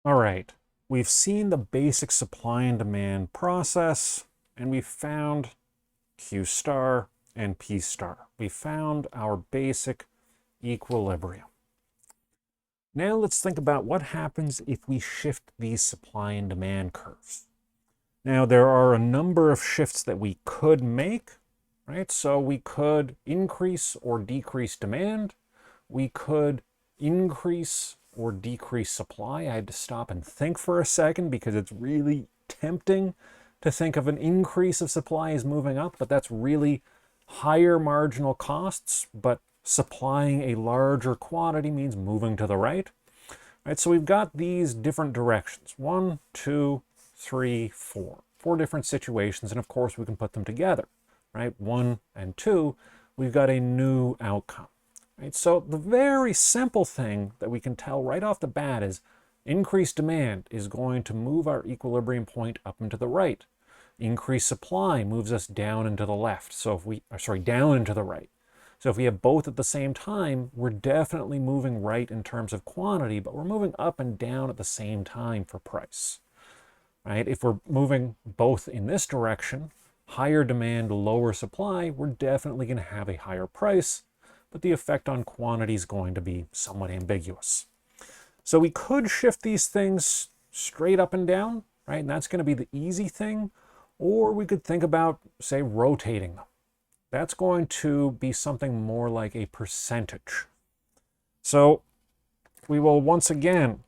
All right, we've seen the basic supply and demand process, and we've found Q star and P star. We found our basic equilibrium. Now let's think about what happens if we shift these supply and demand curves. Now there are a number of shifts that we could make, right? So we could increase or decrease demand. We could increase or decrease supply. I had to stop and think for a second because it's really tempting to think of an increase of supply as moving up, but that's really higher marginal costs, but supplying a larger quantity means moving to the right. Right, so we've got these different directions. 1, 2, 3, 4. 4 different situations, and of course we can put them together. Right? 1 and 2, we've got a new outcome. Right? So the very simple thing that we can tell right off the bat is increased demand is going to move our equilibrium point up and to the right. Increased supply moves us down and to the left. So if we, down and to the right. So if we have both at the same time, we're definitely moving right in terms of quantity, but we're moving up and down at the same time for price. Right? If we're moving both in this direction, higher demand, lower supply, we're definitely going to have a higher price, but the effect on quantity is going to be somewhat ambiguous. So we could shift these things straight up and down, right? And that's going to be the easy thing. Or we could think about, say, rotating them. That's going to be something more like a percentage. So we will once again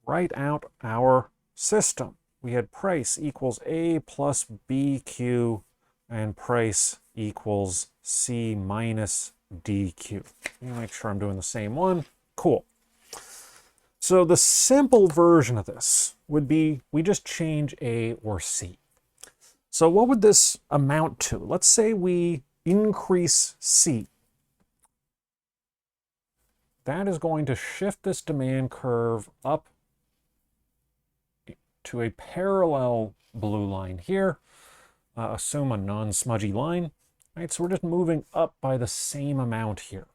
write out our system. We had price equals A plus BQ and price equals C minus DQ. Let me make sure I'm doing the same one. Cool. So the simple version of this would be we just change A or C. So what would this amount to? Let's say we increase C. That is going to shift this demand curve up to a parallel blue line here. Assume a non-smudgy line. Right? So we're just moving up by the same amount here.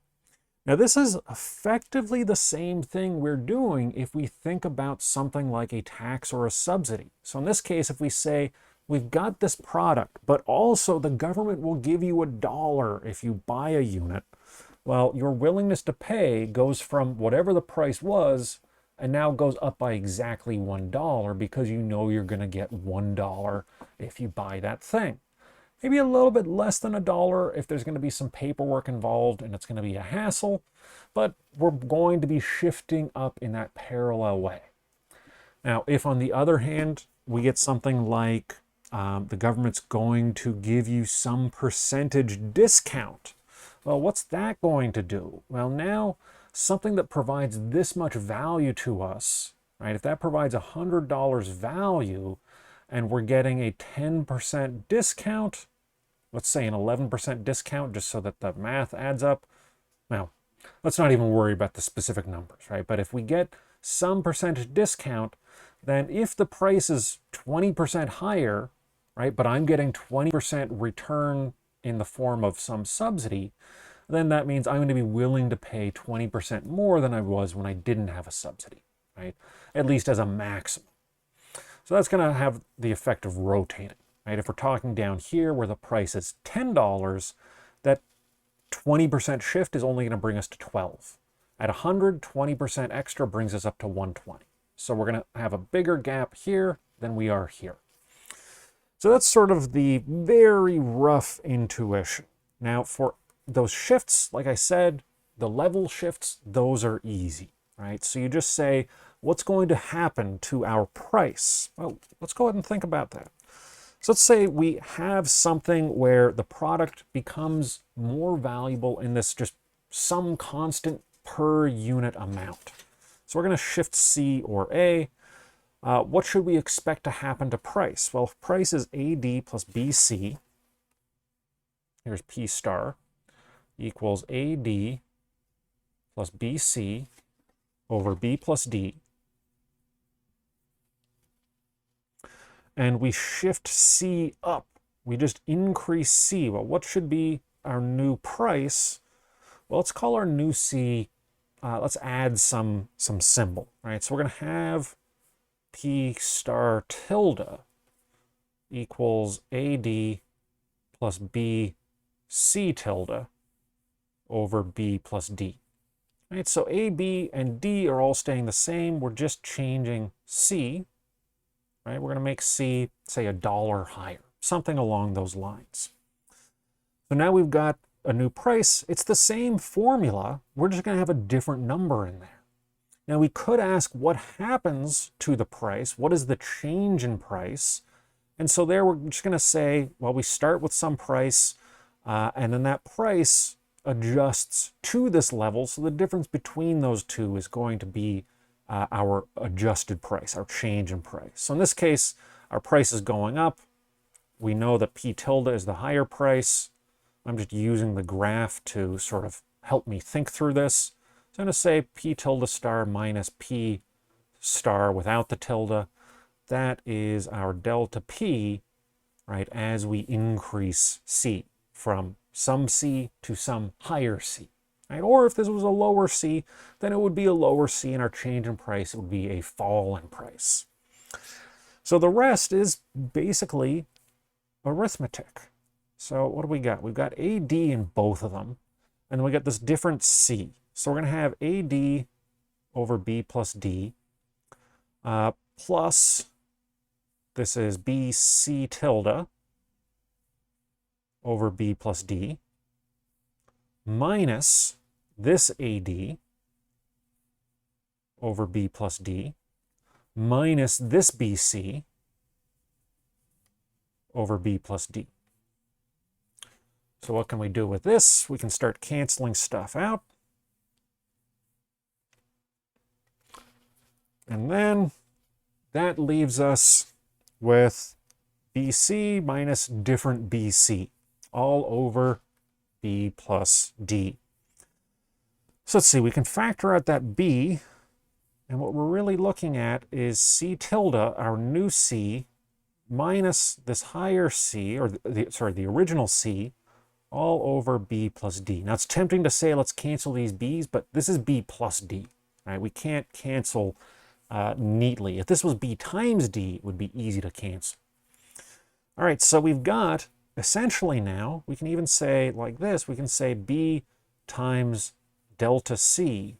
Now this is effectively the same thing we're doing if we think about something like a tax or a subsidy. So in this case, if we say, we've got this product, but also the government will give you $1 if you buy a unit. Well, your willingness to pay goes from whatever the price was and now goes up by exactly $1 because you know you're going to get $1 if you buy that thing. Maybe a little bit less than $1 if there's going to be some paperwork involved and it's going to be a hassle, but we're going to be shifting up in that parallel way. Now, if on the other hand, we get something like the government's going to give you some percentage discount. Well, what's that going to do? Well, now something that provides this much value to us, right? If that provides $100 value and we're getting a 10% discount, let's say an 11% discount just so that the math adds up. Now, let's not even worry about the specific numbers, right? But if we get some percentage discount, then if the price is 20% higher, right, but I'm getting 20% return in the form of some subsidy, then that means I'm going to be willing to pay 20% more than I was when I didn't have a subsidy, right? At least as a maximum. So that's going to have the effect of rotating, right? If we're talking down here where the price is $10, that 20% shift is only going to bring us to 12. At 100, 20% extra brings us up to 120. So we're going to have a bigger gap here than we are here. So that's sort of the very rough intuition. Now for those shifts, like I said, the level shifts, those are easy, right? So you just say, what's going to happen to our price? Well, let's go ahead and think about that. So let's say we have something where the product becomes more valuable in this just some constant per unit amount. So we're going to shift C or A. What should we expect to happen to price? Well, if price is AD plus BC, here's P star, equals AD plus BC over B plus D. And we shift C up. We just increase C. Well, what should be our new price? Well, let's call our new C let's add some symbol, right? So we're going to have P star tilde equals AD plus B C tilde over B plus D. Right, so A, B, and D are all staying the same. We're just changing C. Right, we're going to make C, say, $1 higher, something along those lines. So now we've got a new price. It's the same formula. We're just going to have a different number in there. Now we could ask what happens to the price. What is the change in price? And so there we're just going to say, well, we start with some price, and then that price adjusts to this level. So the difference between those two is going to be our adjusted price, our change in price. So in this case, our price is going up. We know that P tilde is the higher price. I'm just using the graph to sort of help me think through this. So I'm going to say P tilde star minus P star without the tilde. That is our delta P, right, as we increase C from some C to some higher C. Right? Or if this was a lower C, then it would be a lower C, and our change in price would be a fall in price. So the rest is basically arithmetic. So what do we got? We've got AD in both of them, and then we got this different C. So we're going to have AD over B plus D plus, this is BC tilde over B plus D, minus this AD over B plus D, minus this BC over B plus D. So what can we do with this? We can start canceling stuff out. And then that leaves us with BC minus different BC, all over B plus D. So let's see, we can factor out that B, and what we're really looking at is C tilde, our new C, minus this higher C, or the original C, all over B plus D. Now it's tempting to say let's cancel these B's, but this is B plus D, right? We can't cancel neatly. If this was B times D, it would be easy to cancel. All right, so we've got, essentially now, we can even say like this, we can say B times delta C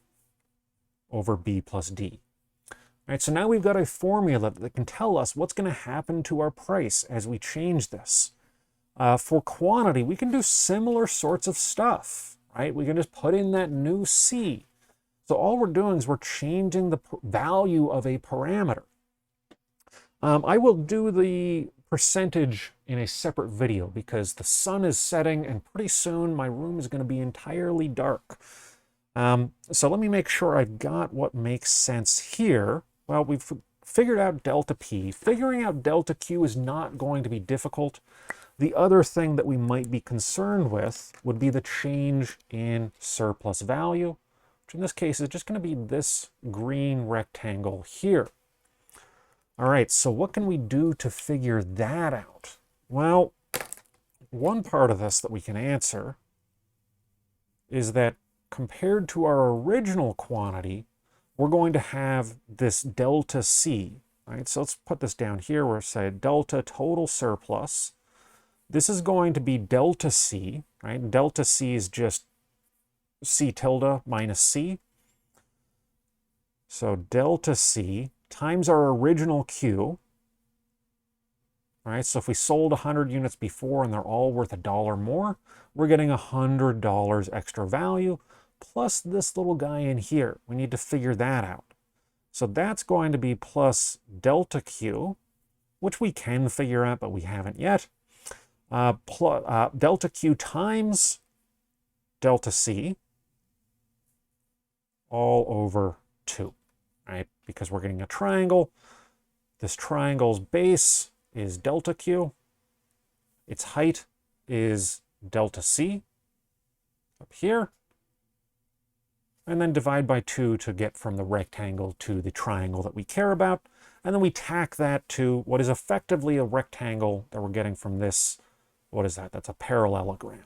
over B plus D. All right, so now we've got a formula that can tell us what's going to happen to our price as we change this. For quantity, we can do similar sorts of stuff, right? We can just put in that new C. So all we're doing is we're changing the value of a parameter. I will do the percentage in a separate video because the sun is setting and pretty soon my room is going to be entirely dark. So let me make sure I've got what makes sense here. Well, we've figured out delta P. Figuring out delta Q is not going to be difficult. The other thing that we might be concerned with would be the change in surplus value, which in this case is just going to be this green rectangle here. All right, so what can we do to figure that out? Well, one part of this that we can answer is that compared to our original quantity, we're going to have this delta C, right? So let's put this down here where it said delta total surplus. This is going to be delta C, right? Delta C is just C tilde minus C. So delta C times our original Q, right? So if we sold 100 units before and they're all worth $1 more, we're getting $100 extra value, plus this little guy in here. We need to figure that out. So that's going to be plus delta Q, which we can figure out, but we haven't yet. Delta Q times delta C all over 2, right? Because we're getting a triangle. This triangle's base is delta Q. Its height is delta C up here. And then divide by 2 to get from the rectangle to the triangle that we care about. And then we tack that to what is effectively a rectangle that we're getting from this. What is that? That's a parallelogram.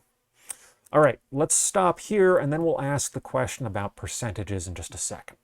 All right, let's stop here and then we'll ask the question about percentages in just a second.